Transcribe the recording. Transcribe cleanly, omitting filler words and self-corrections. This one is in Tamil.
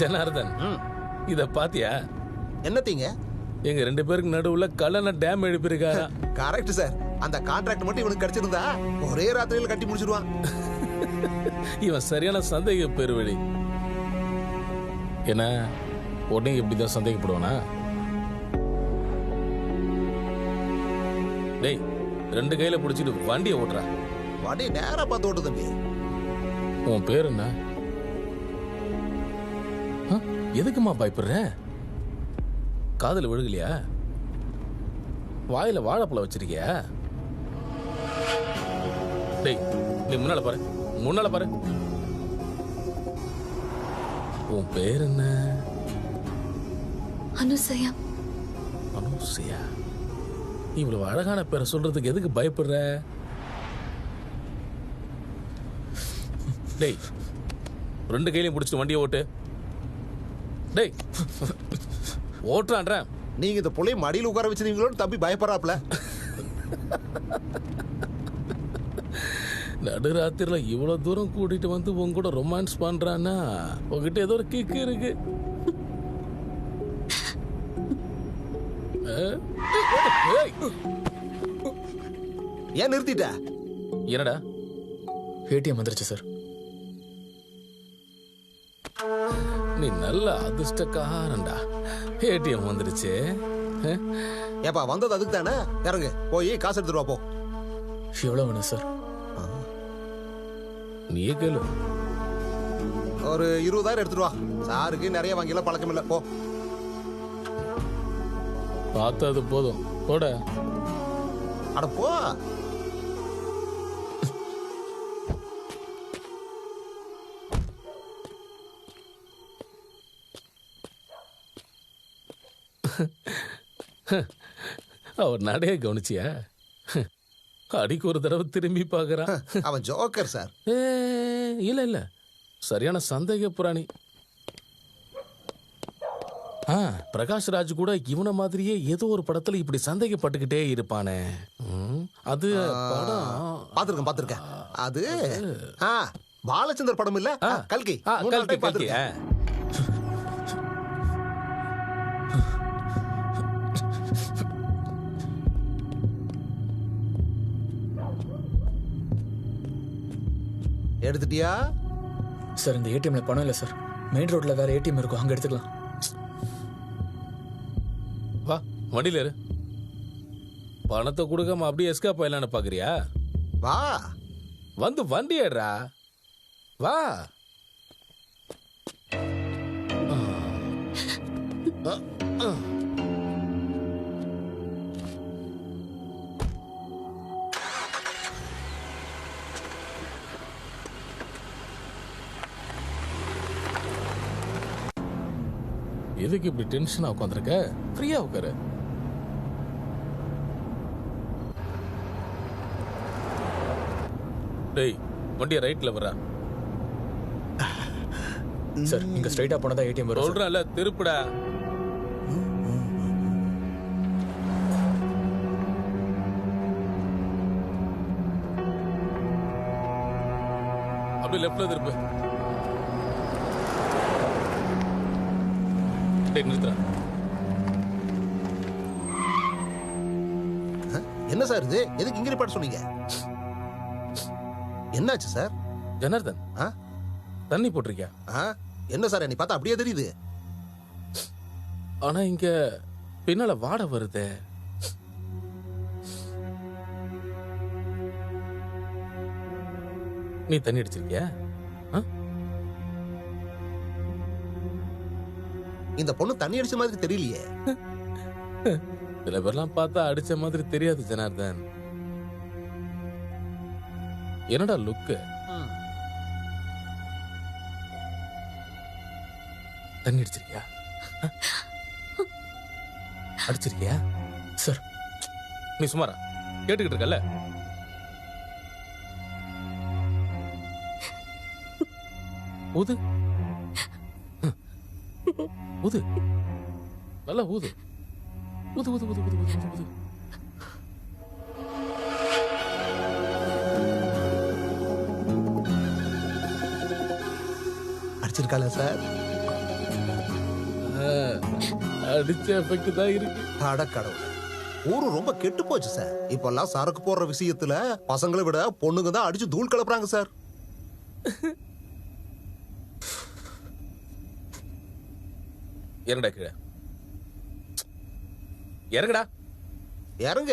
ஜனார்தன், இத பாத்தியா? என்னத்தீங்க? எங்க 2 பேருக்கு நடுவுல கல்லணை டேம் எழுப்பியிருக்காரா? Correct sir. அந்த கான்ட்ராக்ட் மட்டும் இவனுக்கு கிடைச்சிருந்தா ஒரே ராத்திரியில கட்டி முடிச்சிருவான். இவன் சரியான சந்தேக பெருவழி. என்ன உடனே இப்படிதான் சந்தேகப்படுவானா? டேய், 2 கையில பிடிச்சிட்டு வண்டியை ஓட்டுறா. வண்டி நேரா பார்த்து ஓட்டு தம்பி. உன் பேர் என்ன? எதுக்குமா பயப்படுற? காதுல விழுகலையா? வாயில வாழைப்பழம் வச்சிருக்கியா? டேய், நீ முன்னால பாரு, முன்னால பாரு. உன் பேர் என்ன? அனுசயா. அனுசயா? இவ்வளவு அழகான பேரை சொல்றதுக்கு எதுக்கு பயப்படுற? டேய், 2 கையிலையும் பிடிச்சிட்டு வண்டியை ஓட்டு. டேய், ஓட்டுறான்ற. நீங்க இந்த புள்ளைய மடியில் உட்கார வச்சிருக்கீங்களோன்னு தம்பி பயப்படுறாப்ல. நடுராத்திரில இவ்வளவு தூரம் கூட்டிட்டு வந்து உன் கூட ரொமான்ஸ் பண்றான்னா உங்ககிட்ட ஏதோ ஒரு கிக்கு இருக்கு. ஏன் நிறுத்திட்ட? என்னடா? ஏடிஎம் வந்துருச்சு சார். நீ நல்ல அதிர்ஷ்டக்காரன்டா. ஏடிஎம் வந்துருச்சு. ஏப்பா வந்தது அதுக்கு தானே? இறங்கு, போய் காசு எடுத்துட்டு வா போ. எவ்வளவு வேணும் சார்? நீயே கேளு. ஒரு 20,000 எடுத்துட்டு வா. சாருக்கு நிறைய வாங்கிலாம் பழக்கம் இல்லை. போ. பார்த்தது போதும், போட. அட போ. அவர் நடைய கவனிச்சியா? அடிக்கு ஒரு தடவை திரும்பி பார்க்கறான். அவன் ஜோக்கர் சார். இல்ல இல்ல, சரியான சந்தேக பிராணி. பிரகாஷ் ராஜ் கூட இவன மாதிரியே ஏதோ ஒரு படத்துல இப்படி சந்தேகப்பட்டுக்கிட்டே இருப்பானே. அது படம் பாத்துருக்கேன். அது பாலச்சந்தர் படம் இல்ல? கல்கி. கல்கி. எடுத்துட்டியா? சார், இந்த ஏடிஎம்ல பணம் இல்லை சார். மெயின் ரோட்ல வேற ஏடிஎம் இருக்கும், அங்க எடுத்துக்கலாம். வா, வண்டியில இரு. பணத்தை கொடுக்காம அப்படியே எஸ்கேப் ஆயிடலான்னு பாக்குறியா? வா, வந்து வண்டி ஏடுறா. வா. எதுக்கு இப்படி டென்ஷனா உட்காந்துருக்க? ஃப்ரீயா உட்காரு. டேய், வண்டியை ரைட்ல வர. சார், இங்க ஸ்ட்ரைட்டா போனதா ஏடிஎம் வரும். சொல்றேன்ல, திருப்புடா. அப்படி லெஃப்ட்ல திருப்பு. டேய், நிறுத்துறா. என்ன சார் இது? எதுக்கு இங்க நிப்பாட்ட சொன்னீங்க? என்னாச்சு சார்? ஜனார்தன், தண்ணி போட்டிருக்கியா? என்ன சார், நீ பார்த்தா அப்படியே தெரியுது. ஆனா இங்க பின்னால வாட வருது. நீ தண்ணி அடிச்சிருக்கியா? இந்த பொண்ணு தண்ணி அடிச்ச மாதிரி தெரியலையே. சில பேர்லாம் பார்த்தா அடிச்ச மாதிரி தெரியாது ஜனார்தன். என்னடா லுக்கு? தண்ணி அடிச்சிருக்கியா? அடிச்சிருக்கியா? சார், நீ சுமாரா கேட்டுக்கிட்டு இருக்கல? ஊது ஊது, நல்லா ஊது. ஊது ஊது ஊது ஊது ஊது ஊது. அடிச்சிருக்காளா சார்? அடிச்ச எஃபெக்ட் தான் இருக்கு. அட கடவுளே, ஊரு ரொம்ப கெட்டு போச்சு சார். இப்பெல்லாம் சரக்கு போடுற விஷயத்துல பசங்களை விட பொண்ணுங்க தான் அடிச்சு தூள் கலப்புறாங்க சார். இறங்கடா கீழே, இறங்கடா. இறங்க.